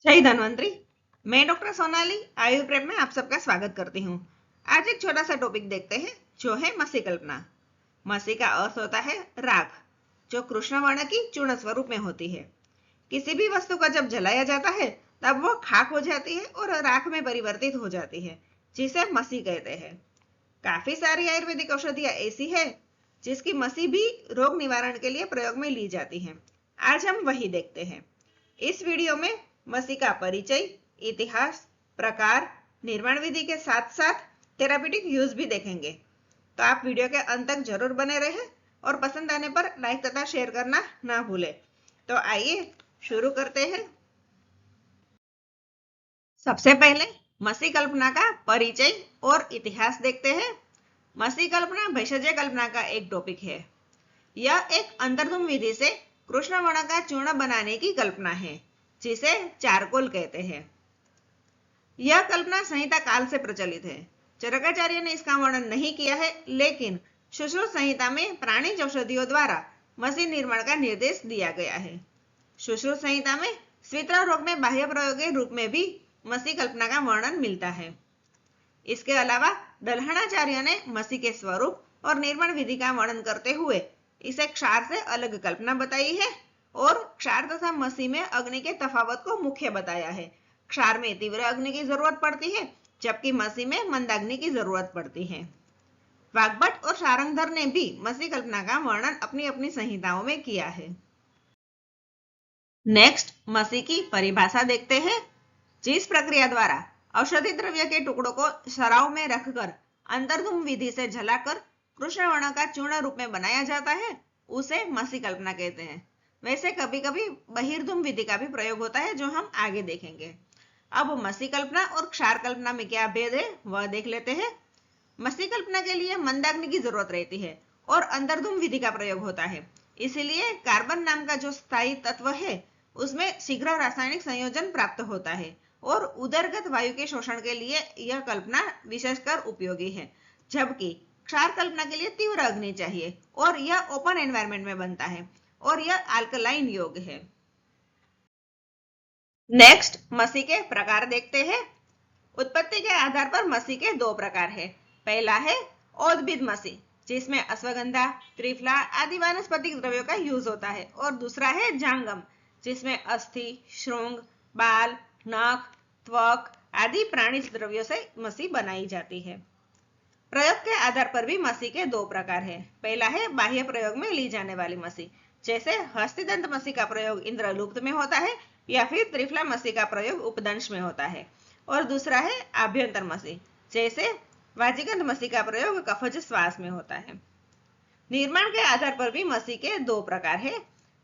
जय धन्वंतरी। मैं डॉक्टर सोनाली आयु प्रेप में आप सबका स्वागत करती हूँ। आज एक छोटा सा टॉपिक देखते हैं जो है मसी कल्पना। मसी का अर्थ होता है राख, जो कृष्ण वर्ण की चूर्ण स्वरूप में होती है। किसी भी वस्तु का जब जलाया जाता है तब वो खाक हो जाती है और राख में परिवर्तित हो जाती है, जिसे मसी कहते हैं। काफी सारी आयुर्वेदिक औषधियां ऐसी है जिसकी मसी भी रोग निवारण के लिए प्रयोग में ली जाती है। आज हम वही देखते हैं। इस वीडियो में मसी का परिचय, इतिहास, प्रकार, निर्माण विधि के साथ साथ थेराप्यूटिक यूज भी देखेंगे। तो आप वीडियो के अंत तक जरूर बने रहें और पसंद आने पर लाइक तथा शेयर करना ना भूलें। तो आइए शुरू करते हैं। सबसे पहले मसी कल्पना का परिचय और इतिहास देखते हैं। मसी कल्पना भेषज कल्पना का एक टॉपिक है। यह एक अंतर्धुम विधि से कृष्ण वर्ण का चूर्ण बनाने की कल्पना है, जिसे चारकोल कहते हैं। यह कल्पना संहिता काल से प्रचलित है। चरकाचार्य ने इसका वर्णन नहीं किया है, लेकिन सुश्रुत संहिता में प्राणिज औषधियों द्वारा मसी निर्माण का निर्देश दिया गया है। सुश्रुत संहिता में स्वित्र रोग में बाह्य प्रयोग के रूप में भी मसी कल्पना का वर्णन मिलता है। इसके अलावा दलहनाचार्य ने मसी के स्वरूप और निर्माण विधि का वर्णन करते हुए इसे क्षार से अलग कल्पना बताई है और क्षार तथा मसी में अग्नि के तफावत को मुख्य बताया है। क्षार में तीव्र अग्नि की जरूरत पड़ती है, जबकि मसी में मंदाग्नि की जरूरत पड़ती है। वाग्भट और शारंगधर ने भी मसी कल्पना का वर्णन अपनी अपनी संहिताओं में किया है। नेक्स्ट मसी की परिभाषा देखते हैं। जिस प्रक्रिया द्वारा औषधि द्रव्य के टुकड़ों को सराव में रखकर अंतर्धुम विधि से जलाकर कृष्ण वर्ण का चूर्ण रूप में बनाया जाता है, उसे मसी कल्पना कहते हैं। वैसे कभी कभी बहिर्धुम विधि का भी प्रयोग होता है, जो हम आगे देखेंगे। अब मसी कल्पना और क्षार कल्पना में क्या भेद है वह देख लेते हैं। मसी कल्पना के लिए मंदाग्नि की जरूरत रहती है और अंतर्धुम विधि का प्रयोग होता है। इसीलिए कार्बन नाम का जो स्थायी तत्व है उसमें शीघ्र रासायनिक संयोजन प्राप्त होता है और उदरगत वायु के शोषण के लिए यह कल्पना विशेषकर उपयोगी है। जबकि क्षार कल्पना के लिए तीव्र अग्नि चाहिए और यह ओपन एनवायरनमेंट में बनता है और यह अल्कलाइन योग है। नेक्स्ट मसी के प्रकार देखते हैं। उत्पत्ति के आधार पर मसी के दो प्रकार है। पहला है औद्भिद मसी, जिसमें अश्वगंधा, त्रिफला आदि वानस्पतिक द्रव्यों का यूज होता है, और दूसरा है जांगम, जिसमें अस्थि, श्रृंग, बाल, नख, त्वक आदि प्राणिज द्रव्यों से मसी बनाई जाती है। प्रयोग के आधार पर भी मसी के दो प्रकार है। पहला है बाह्य प्रयोग में ली जाने वाली मसी, जैसे हस्तिदंत मसी का प्रयोग इंद्रलुप्त में होता है या फिर त्रिफला मसी का प्रयोग उपदंश में होता है। और दूसरा है आभ्यंतर मसी, जैसे वाजिगंध मसी का प्रयोग कफज श्वास में होता है। निर्माण के आधार पर भी मसी के दो प्रकार है।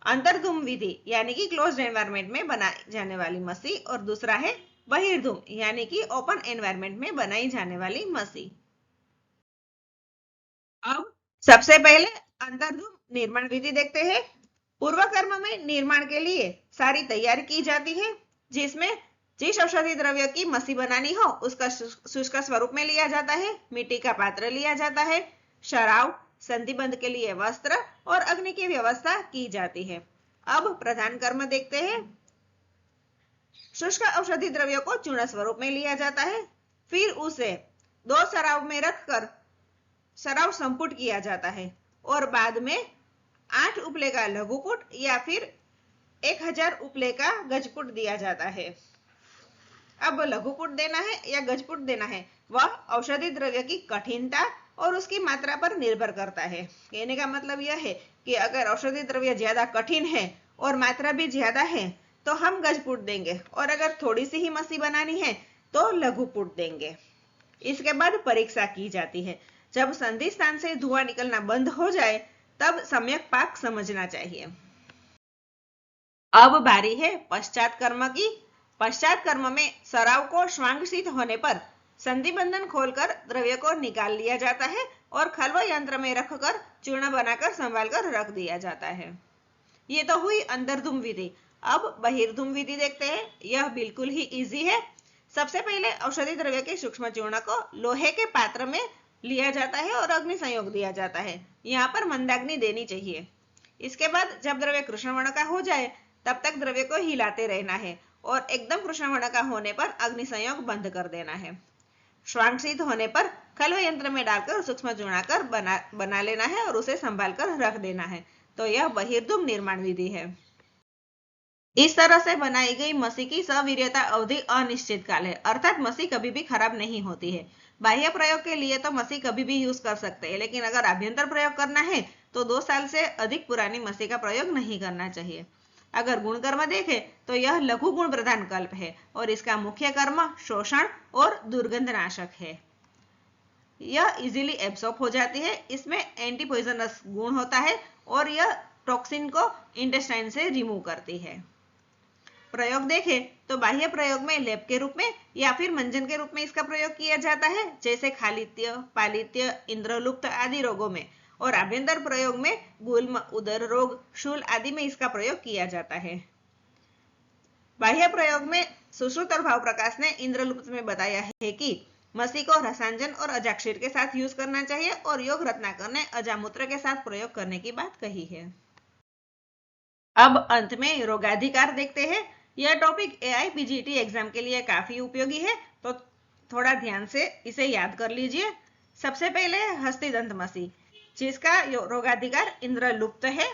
अंतर्धुम विधि यानी कि क्लोज्ड एनवायरनमेंट में बनाई जाने वाली मसी, और दूसरा है बहिर्धुम यानी कि ओपन एनवायरनमेंट में बनाई जाने वाली मसी। अब सबसे पहले अंतर्धुम निर्माण विधि देखते हैं। पूर्व कर्म में निर्माण के लिए सारी तैयारी की जाती है, जिसमें जिस औषधि द्रव्य की मसी बनानी हो उसका शुष्क स्वरूप में लिया जाता है, मिट्टी का पात्र लिया जाता है, शराब, संधिबंध के लिए वस्त्र और अग्नि की व्यवस्था की जाती है। अब प्रधान कर्म देखते हैं। शुष्क औषधि द्रव्यों को चूर्ण स्वरूप में लिया जाता है, फिर उसे दो सराव में रखकर सराव संपुट किया जाता है और बाद में 8 उपले का लघुपुट या फिर 1000 उपले का गजपुट दिया जाता है। अब लघुपुट देना है या गजपुट देना है, वह औषधि द्रव्य की कठिनता और उसकी मात्रा पर निर्भर करता है। कहने का मतलब यह है कि अगर औषधि द्रव्य ज्यादा कठिन है और मात्रा भी ज्यादा है तो हम गजपुट देंगे, और अगर थोड़ी सी ही मसी बनानी है तो लघुपुट देंगे। इसके बाद परीक्षा की जाती है। जब संधि स्थान से धुआं निकलना बंद हो जाए तब सम्यक पाक समझना चाहिए। अब बारी है पश्चात कर्म की। पश्चात कर्म में सराव को श्वांगसित होने पर संधि बंधन खोलकर द्रव्य को निकाल लिया जाता है और खलव यंत्र में रखकर चूर्ण बनाकर संभाल कर रख दिया जाता है। ये तो हुई अंतर्धुम विधि। अब बहिर्धुम विधि देखते हैं। यह बिल्कुल ही इजी है। सबसे पहले औषधि द्रव्य के सूक्ष्म चूर्ण को लोहे के पात्र में लिया जाता है और अग्नि संयोग दिया जाता है। यहाँ पर मंदाग्नि देनी चाहिए। इसके बाद जब द्रव्य कृष्ण वर्ण का हो जाए तब तक द्रव्य को हिलाते रहना है और एकदम कृष्ण वर्ण का होने पर अग्नि संयोग बंद कर देना है। श्वांसित होने पर खलवे यंत्र में डालकर सूक्ष्म चूर्णाकर बना लेना है और उसे संभाल कर रख देना है। तो यह बहिर्धूम निर्माण विधि है। इस तरह से बनाई गई मसी की सवीर्यता अवधि अनिश्चित काल है, अर्थात मसी कभी भी खराब नहीं होती है। बाह्य प्रयोग के लिए तो मसी कभी भी यूज कर सकते हैं, लेकिन अगर आभ्यंतर प्रयोग करना है तो 2 साल से अधिक पुरानी मसी का प्रयोग नहीं करना चाहिए। अगर गुण कर्म देखें तो यह लघु गुण प्रधान कल्प है और इसका मुख्य कर्म शोषण और दुर्गंधनाशक है। यह इजीली एब्सॉर्ब हो जाती है, इसमें एंटी पॉइजनस गुण होता है और यह टॉक्सिन को इंटेस्टाइन से रिमूव करती है। प्रयोग देखें तो बाह्य प्रयोग में लेप के रूप में या फिर मंजन के रूप में इसका प्रयोग किया जाता है, जैसे खालित्य, पालित्य, इंद्रलुप्त आदि रोगों में, और आभ्यंतर प्रयोग में गुल्म, उदर रोग, शूल आदि में इसका प्रयोग किया जाता है। बाह्य प्रयोग में सुश्रुत और भाव प्रकाश ने इंद्रलुप्त में बताया है कि मसी को रसांजन और अजाक्षीर के साथ यूज करना चाहिए और योग रत्नाकर ने अजामूत्र के साथ प्रयोग करने की बात कही है। अब अंत में रोगाधिकार देखते हैं। यह टॉपिक AIPGT एग्जाम के लिए काफी उपयोगी है, तो थोड़ा ध्यान से इसे याद कर लीजिए। सबसे पहले हस्तिदंत मसी, जिसका रोगाधिकार इंद्रलुप्त है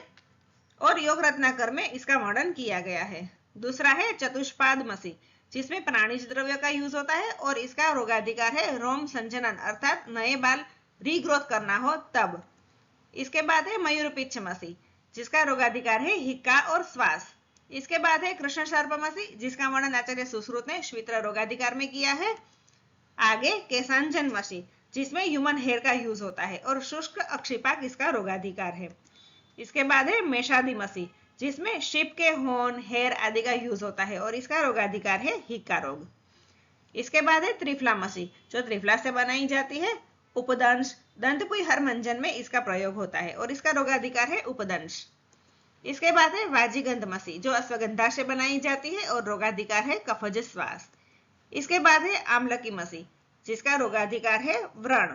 और योग रत्नाकर में इसका वर्णन किया गया है। दूसरा है चतुष्पाद मसी, जिसमें प्राणिज द्रव्य का यूज होता है और इसका रोगाधिकार है रोम संजनन, अर्थात नए बाल रीग्रोथ करना हो तब। इसके बाद है मयूरपिच्छ मसी, जिसका रोगाधिकार है हिक्का और श्वास। इसके बाद है कृष्ण सर्प मसी, जिसका वर्णन आचार्य सुश्रुत ने श्वित्र रोगाधिकार में किया है। आगे केशांजन मसी, जिसमें ह्यूमन हेयर का यूज होता है और शुष्क अक्षिपाक इसका रोगाधिकार है। इसके बाद है मेषादि मसी, जिसमें शिप के होर्न, हेयर आदि का यूज होता है और इसका रोगाधिकार है हिक्का रोग। इसके बाद है त्रिफला मसी, जो त्रिफला से बनाई जाती है। उपदंश, दंतपुई हर मंजन में इसका प्रयोग होता है और इसका रोगाधिकार है उपदंश। इसके बाद है वाजीगंध मसी, जो अश्वगंधा से बनाई जाती है और रोगाधिकार है कफज श्वास। इसके बाद है आमलकी मसी, जिसका रोगाधिकार है व्रण।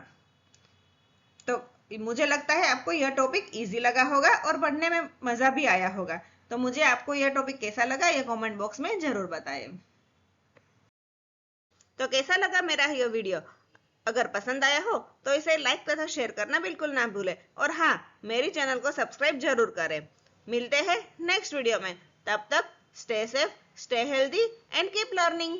तो मुझे लगता है आपको यह टॉपिक इजी लगा होगा और पढ़ने में मजा भी आया होगा। तो मुझे आपको यह टॉपिक कैसा लगा यह कमेंट बॉक्स में जरूर बताएं। तो कैसा लगा मेरा यह वीडियो? अगर पसंद आया हो तो इसे लाइक तथा शेयर करना बिल्कुल ना भूलें और हाँ, मेरी चैनल को सब्सक्राइब जरूर करें। मिलते हैं नेक्स्ट वीडियो में, तब तक stay safe, stay healthy and keep learning.